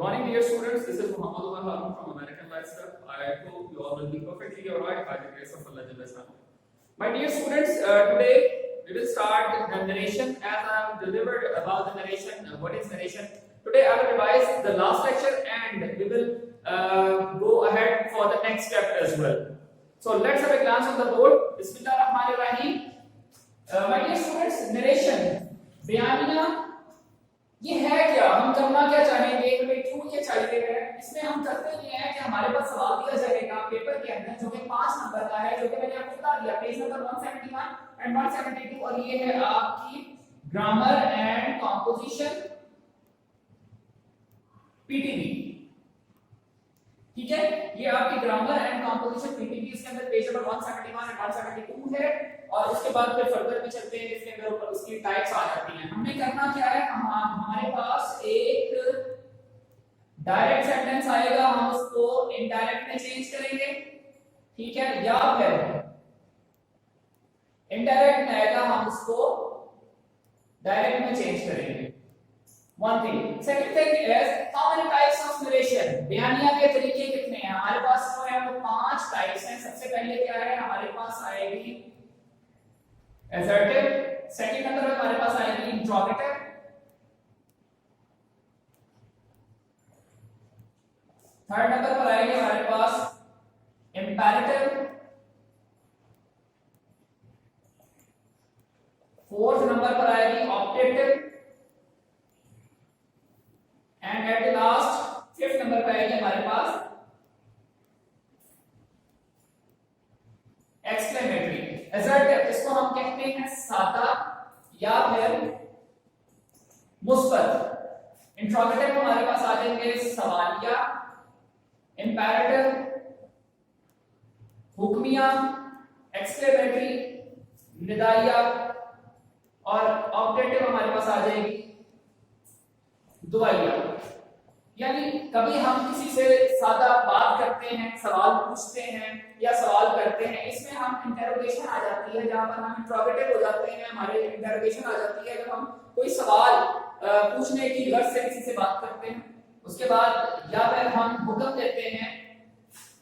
morning, dear students. This is Muhammad Umar Harun from American Lifestyle. I hope you all will be perfectly alright by the grace of Allah Jalla Sha'nuhu. My dear students, today we will start the narration as I have delivered about the narration. What is narration? Today I will revise the last lecture and we will go ahead for the next step as well. So let's have a glance on the board. Bismillahirrahmanirrahim. My dear students, narration, बयानिया ये है क्या, हम करना क्या चाहेंगे, हमें क्यों ये चाहिए है। इसमें हम करते ये है कि हमारे पास सवाल दिया जाएगा पेपर के अंदर जो कि 5 नंबर का है, जो कि मैंने आपको बता दिया, पेज नंबर 171 एंड 172, और ये है आपकी ग्रामर एंड कंपोजिशन पीटीबी। ठीक है, ये आपकी ग्रामर एंड कंपोजिशन पीटीबी, इसके अंदर पेज नंबर 171 एंड 172 है। और उसके बाद फिर फर्दर भी चलते हैं, इसके अंदर ऊपर उसकी टाइप्स आ जाती हैं। हमने करना क्या है, हमारे पास एक डायरेक्ट सेंटेंस आएगा, हम उसको इनडायरेक्ट में चेंज करेंगे। ठीक है, या फिर इनडायरेक्ट में आएगा, हम उसको डायरेक्ट में चेंज करेंगे। One thing. Second thing is how many types of narration? बयानिया के तरीके कितने हैं हमारे पास? जो है वो 5 टाइप्स हैं। सबसे पहले क्या है, हमारे पास आएगी assertive, सेकंड नंबर पे हमारे पास आएगी interrogative, थर्ड नंबर पर आएगी हमारे पास imperative, फोर्थ नंबर पर आएगी optative, and at the last fifth number पे आएगी हमारे पास एक्सक्लेमेटरी। असर्टिव, इसको हम कहते हैं सादा या फिर मुस्बत। इंट्रोगेटिव हमारे पास आ जाएंगे सवालिया, इंपैरेटिव हुक्मिया, एक्सक्लेमेटरी निदाइया, और ऑब्जेक्टिव हमारे पास आ जाएगी दुआइया। यानी कभी हम किसी से सादा बात करते हैं, सवाल पूछते हैं या सवाल करते हैं, इसमें हम इंटरोगेशन आ जाती है, जहां पर हम इंट्रोगेटिव हो जाते हैं, हमारे इंटरोगेशन आ जाती है जब हम कोई सवाल पूछने की गर्ज से किसी से बात करते हैं। उसके बाद या फिर हम हुक्म देते हैं,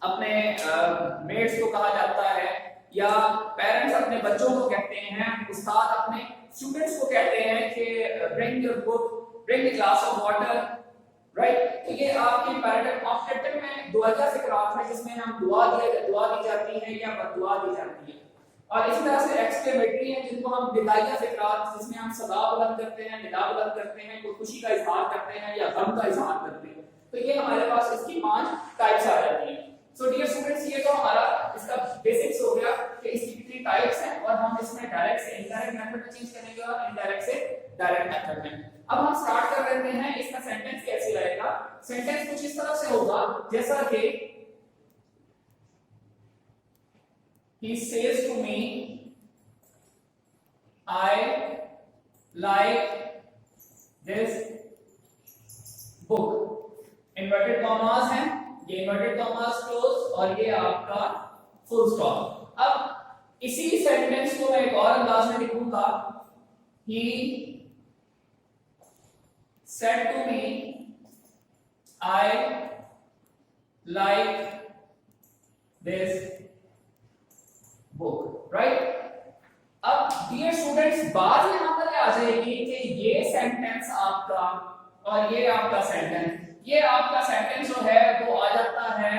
अपने मेट्स को कहा जाता है, या पेरेंट्स अपने बच्चों को कहते हैं, उस्ताद अपने स्टूडेंट्स को कहते हैं कि bring your book, bring a glass of water, right? तो ये आपकी इंपैरेटिव। ऑब्जेक्टिव में दुआया ज़िक्रात है, जिसमें हम दुआ दी जाती है या बददुआ दी जाती है। और इसी तरह से एक्सक्लेमेटरी है, जिनको हम निदाइया ज़िक्रात, जिसमें हम सदा बुलंद करते हैं, निदा बुलंद करते हैं, कोई खुशी का इजहार करते हैं या गम का इजहार करते हैं। तो ये हमारे पास इसकी 5 टाइप्स आ जाती हैं। सो डियर स्टूडेंट्स, ये तो हमारा इसका बेसिक्स हो गया कि इसकी कितनी टाइप्स हैं, और हम इसमें डायरेक्ट से इनडायरेक्ट मेथड में चेंज करेंगे और इनडायरेक्ट से डायरेक्ट मेथड में। अब हम स्टार्ट कर लेते हैं, इसका सेंटेंस कैसे रहेगा। सेंटेंस कुछ इस तरह से होगा जैसा कि he says to me I like this book। Inverted commas हैं, ये इन्वर्टेड कॉमास क्लोज, और ये आपका फुल स्टॉप। अब इसी सेंटेंस को मैं एक और अंदाज में लिखूंगा, he said to me I like this book, right? अब डियर स्टूडेंट्स, बात यहां पर आ जाएगी कि ये सेंटेंस आपका और ये आपका सेंटेंस, ये आपका सेंटेंस जो है वो आ जाता है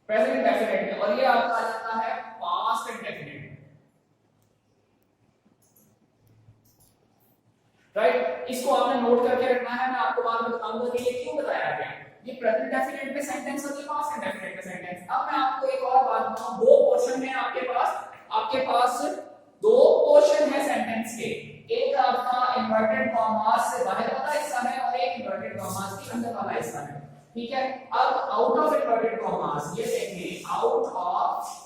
प्रेजेंट इंडेफिनिट में, और ये आपका आ जाता है पास्ट इंडेफिनिट। राइट, इसको आपने नोट करके रखना है। मैं आपको बाद में बताऊंगा कि ये क्यों बताया गया। ये प्रेजेंट डेफिनेट में सेंटेंस और ये पास्ट इंडेफिनिट में सेंटेंस। अब मैं आपको एक और बात बताऊं, दो पोर्शन है आपके पास दो पोर्शन है सेंटेंस के। एक आपका इन्वर्टेड कॉमास से बाहर वाला हिस्सा है और एक इन्वर्टेड कॉमास के अंदर वाला हिस्सा है। ठीक है, अब आउट ऑफ इन्वर्टेड कॉमास, ये देखिए आउट ऑफ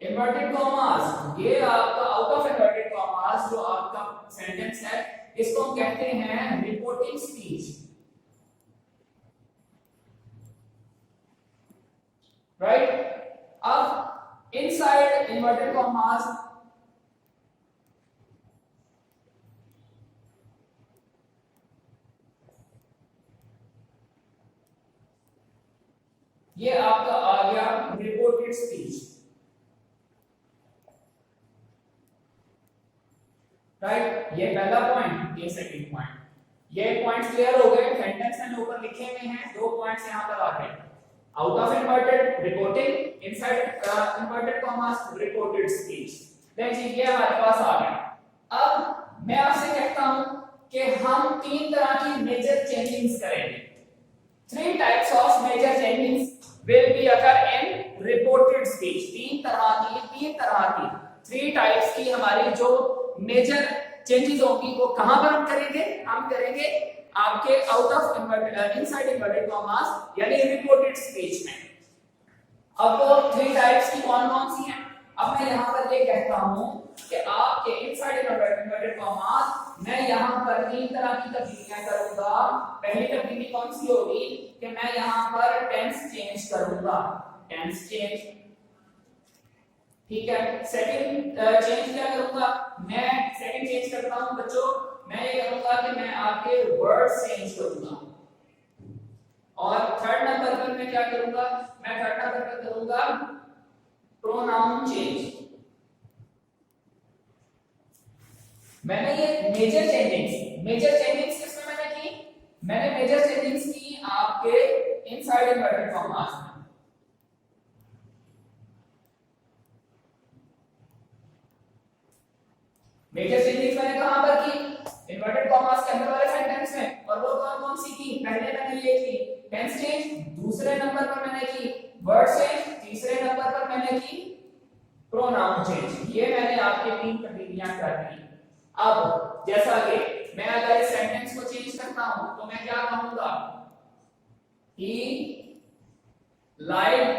इन्वर्टेड कॉमास, ये आपका आउट ऑफ इन्वर्टेड कॉमास जो आपका सेंटेंस है, इसको हम कहते हैं रिपोर्टिंग स्पीच। राइट, अब इनसाइड इन्वर्टेड कॉमास ये आपका आ गया रिपोर्टेड स्पीच, राइट। ये पहला पॉइंट, ये सेकंड पॉइंट। ये पॉइंट्स क्लियर हो गए। सेंटेंस में ऊपर लिखे हुए हैं, दो पॉइंट्स यहां पर आ गए। Out of inverted reporting, inside inverted commas reported speech. देखिए ये हमारे पास आ गया। अब मैं आपसे कहता हूं कि हम तीन तरह की मेजर चेंजिंग्स करेंगे। Three types of major changes will be occur in reported speech। तीन तरह की three types की हमारी जो मेजर चेंजेस होंगी वो कहां पर हम करेंगे? हम करेंगे आपके out of inverted inside inverted commas यानी रिपोर्टेड स्पीच में। अब वो थ्री टाइप्स की कौन कौन सी हैं? अब मैं यहां पर ये कहता हूं कि आपके इनसाइड इन्वर्टेड कॉमास मैं यहां पर तीन तरह की तब्दीलियां करूंगा। पहली तब्दीली कौन सी होगी कि मैं यहां पर टेंस चेंज करूंगा, टेंस चेंज, ठीक है। सेकंड चेंज क्या करूंगा? मैं सेकंड चेंज करता हूं बच्चों, मैं ये करूंगा कि मैं आपके वर्ड चेंज करूंगा। और थर्ड नंबर पर मैं क्या करूंगा? मैं थर्ड नंबर पर करूंगा प्रोनाउन चेंज। मैंने ये मेजर चेंजिंग्स किसमें मैंने की? मैंने मेजर चेंजिंग्स की आपके इनसाइड इन्वर्टेड कॉमास में। मेजर चेंजिंग्स मैंने कहां पर की? इन्वर्टेड कॉमास के अंदर वाले सेंटेंस में। और वो कौन कौन सी की? पहले मैंने ये की टेंस चेंज, दूसरे नंबर पर मैंने की वर्ड चेंज, तीसरे नंबर पर मैंने की प्रोनाउन चेंज। ये मैंने आपके तीन तब्दीलियां कर दी। अब जैसा कि मैं अगर इस सेंटेंस को चेंज करता हूं तो मैं क्या कहूंगा? He liked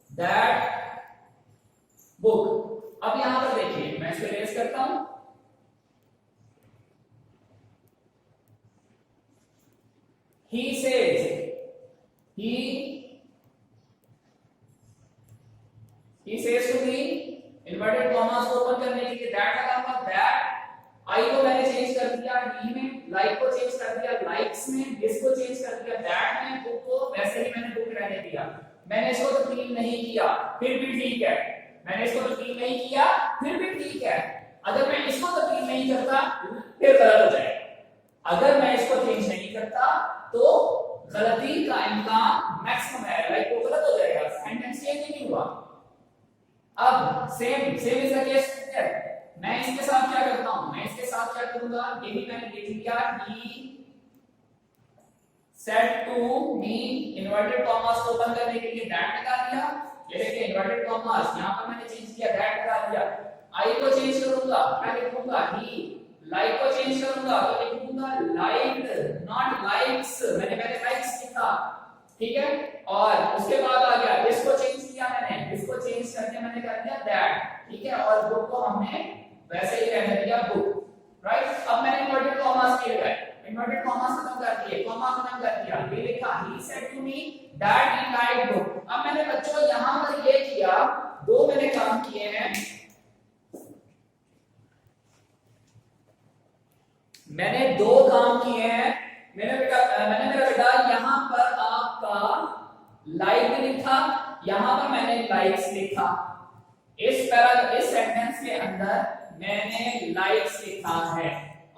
that book। अब यहां पर देखिए, मैं इसे रेज करता हूं। He says, he says to me, inverted commas को ओपन करने के लिए दैट लगाऊंगा, दैट। आई को मैंने चेंज कर दिया ही में, लाइक को चेंज कर दिया लाइक्स में, दिस को चेंज कर दिया दैट में, बुक को वैसे ही मैंने बुक रहने दिया। मैंने इसको तब्दील नहीं किया, फिर भी ठीक है। मैंने इसको तब्दील नहीं किया, फिर भी ठीक है। अगर मैं इसको तब्दील नहीं करता फिर गलत हो जाएगा। अगर मैं इसको चेंज नहीं करता तो गलती का इम्कान मैक्सिमम है, लाइक वो गलत हो जाएगा, सेंटेंस चेंज नहीं हुआ। अब same is the case here. मैं इसके साथ क्या करता हूं? मैं इसके साथ क्या करूंगा? ये भी मैंने लिख लिया, he said to me, inverted commas को ओपन करने के लिए दैट लगा दिया। ये देखिए इन्वर्टेड कॉमास, यहां पर मैंने चेंज किया दैट लगा दिया। आई को चेंज करूंगा, मैं लिखूंगा ही। लाइक को चेंज करूंगा तो लिखूंगा लाइक्ड, नॉट लाइक्स। मैंने पहले लाइक्स लिखा, ठीक है। और उसके बाद आ गया इसको चेंज किया मैंने, इसको चेंज करके मैंने कर दिया दैट, ठीक है। और बुक को हमने वैसे ही रहने दिया बुक, राइट। अब मैंने इन्वर्टेड कॉमास किए गए, इन्वर्टेड कॉमास खत्म कर दिए, कॉमा खत्म कर दिया, ये लिखा he said to me that he liked book. अब मैंने बच्चों यहां पर ये किया, दो मैंने काम किए हैं। मैंने दो काम किए हैं। मैंने मेरा बेटा यहां पर आपका लाइक लिखा, यहां पर मैंने लाइक्स लिखा। इस सेंटेंस के अंदर मैंने लाइक्स लिखा है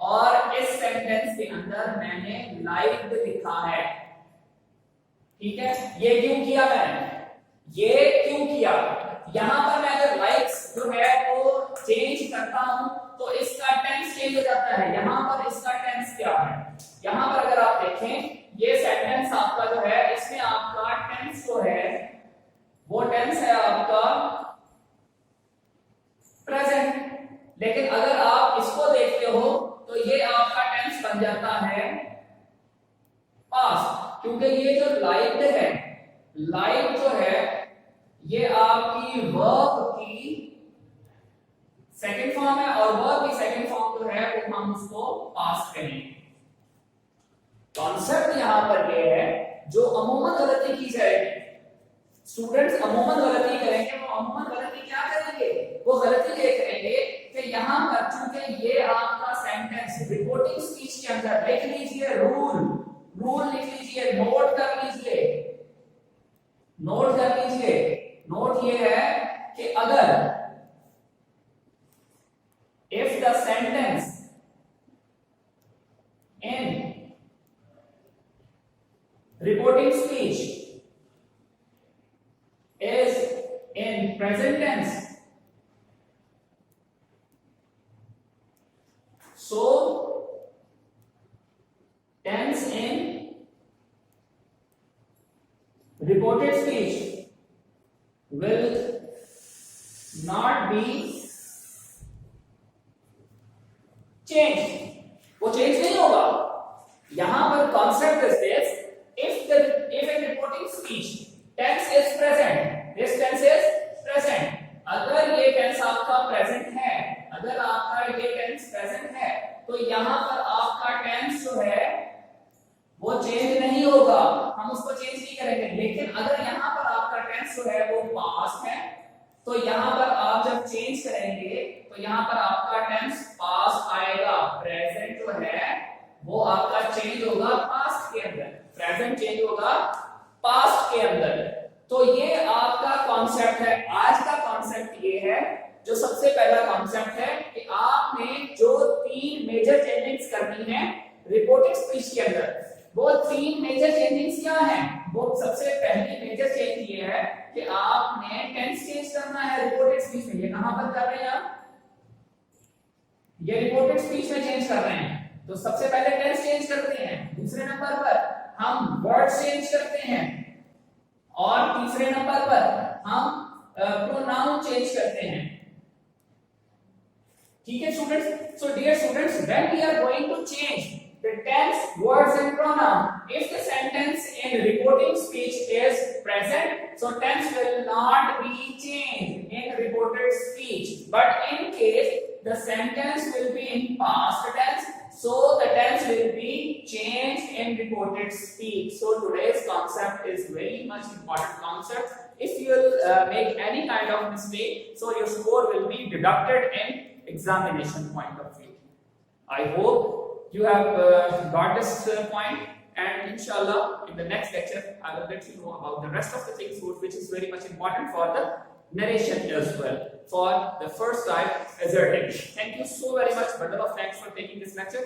और इस सेंटेंस के अंदर मैंने लाइक्ड लिखा है, ठीक है। ये क्यों किया मैंने? ये क्यों किया? यहां पर मैं अगर लाइक्स जो है वो चेंज करता हूं तो इसका टेंस चेंज हो जाता है। यहां पर इसका टेंस क्या है? यहां पर अगर आप देखें ये सेंटेंस आपका जो है इसमें आपका टेंस जो है वो टेंस है आपका प्रेजेंट। लेकिन अगर आप इसको देखते हो तो ये आपका टेंस बन जाता है पास्ट, क्योंकि ये जो लाइक्ड है, लाइक जो है ये आपकी वर्ब की सेकंड फॉर्म है और वर्ब की सेकंड फॉर्म जो है वो हम उसको पास्ट करेंगे। कॉन्सेप्ट यहां पर ये है जो अमूमन गलती की जाएगी स्टूडेंट्स अमूमन गलती करेंगे, वो अमूमन गलती क्या करेंगे, वो गलती ये करेंगे कि यहाँ पर चूंकि ये आपका सेंटेंस रिपोर्टिंग स्पीच के अंदर, लिख लीजिए रूल लिख लीजिए, नोट कर लीजिए, नोट ये है कि अगर if the sentence in reporting speech is in present tense, so tense in reported speech will not be changed, वो चेंज नहीं होगा। यहां पर concept is this, if in reporting speech tense is present, this tense is present, अगर ये tense आपका present है, अगर आपका ये टेंस प्रेजेंट है, तो यहां पर आपका टेंस जो है वो चेंज नहीं होगा, हम उसको चेंज नहीं करेंगे। लेकिन अगर यहां पर आपका टेंस जो है वो पास्ट है, तो यहां पर आप जब चेंज करेंगे तो यहां पर आपका टेंस पास्ट आएगा, प्रेजेंट जो है वो आपका चेंज होगा पास्ट के अंदर, प्रेजेंट चेंज होगा पास्ट के अंदर। तो ये आपका कॉन्सेप्ट है, आज का कॉन्सेप्ट ये है, जो सबसे पहला कॉन्सेप्ट है कि आपने जो 3 मेजर चेंजिंग्स करनी है रिपोर्टिंग स्पीच के अंदर, वो 3 मेजर चेंजिंग्स क्या हैं? वो सबसे पहली मेजर चेंज ये है कि आपने टेंस चेंज करना है रिपोर्टेड स्पीच में। ये कहां पर कर रहे हैं आप? ये रिपोर्टेड स्पीच में चेंज कर रहे हैं, तो सबसे पहले टेंस चेंज करते हैं, दूसरे नंबर पर हम वर्ड चेंज करते हैं, और तीसरे नंबर पर हम प्रोनाउन चेंज करते हैं। ठीक है students? So dear students, when we are going to change the tense, words and pronoun, if the sentence in reporting speech is present, so tense will not be changed in reported speech, but in case the sentence will be in past tense, so the tense will be changed in reported speech. So today's concept is very much important concept. If you will make any kind of mistake, so your score will be deducted in examination point of view. I hope you have got this point, and inshallah in the next lecture I will let you know about the rest of the things which is very much important for the narration as well, for the first time asserting. Thank you so very much. Bundle of thanks for taking this lecture.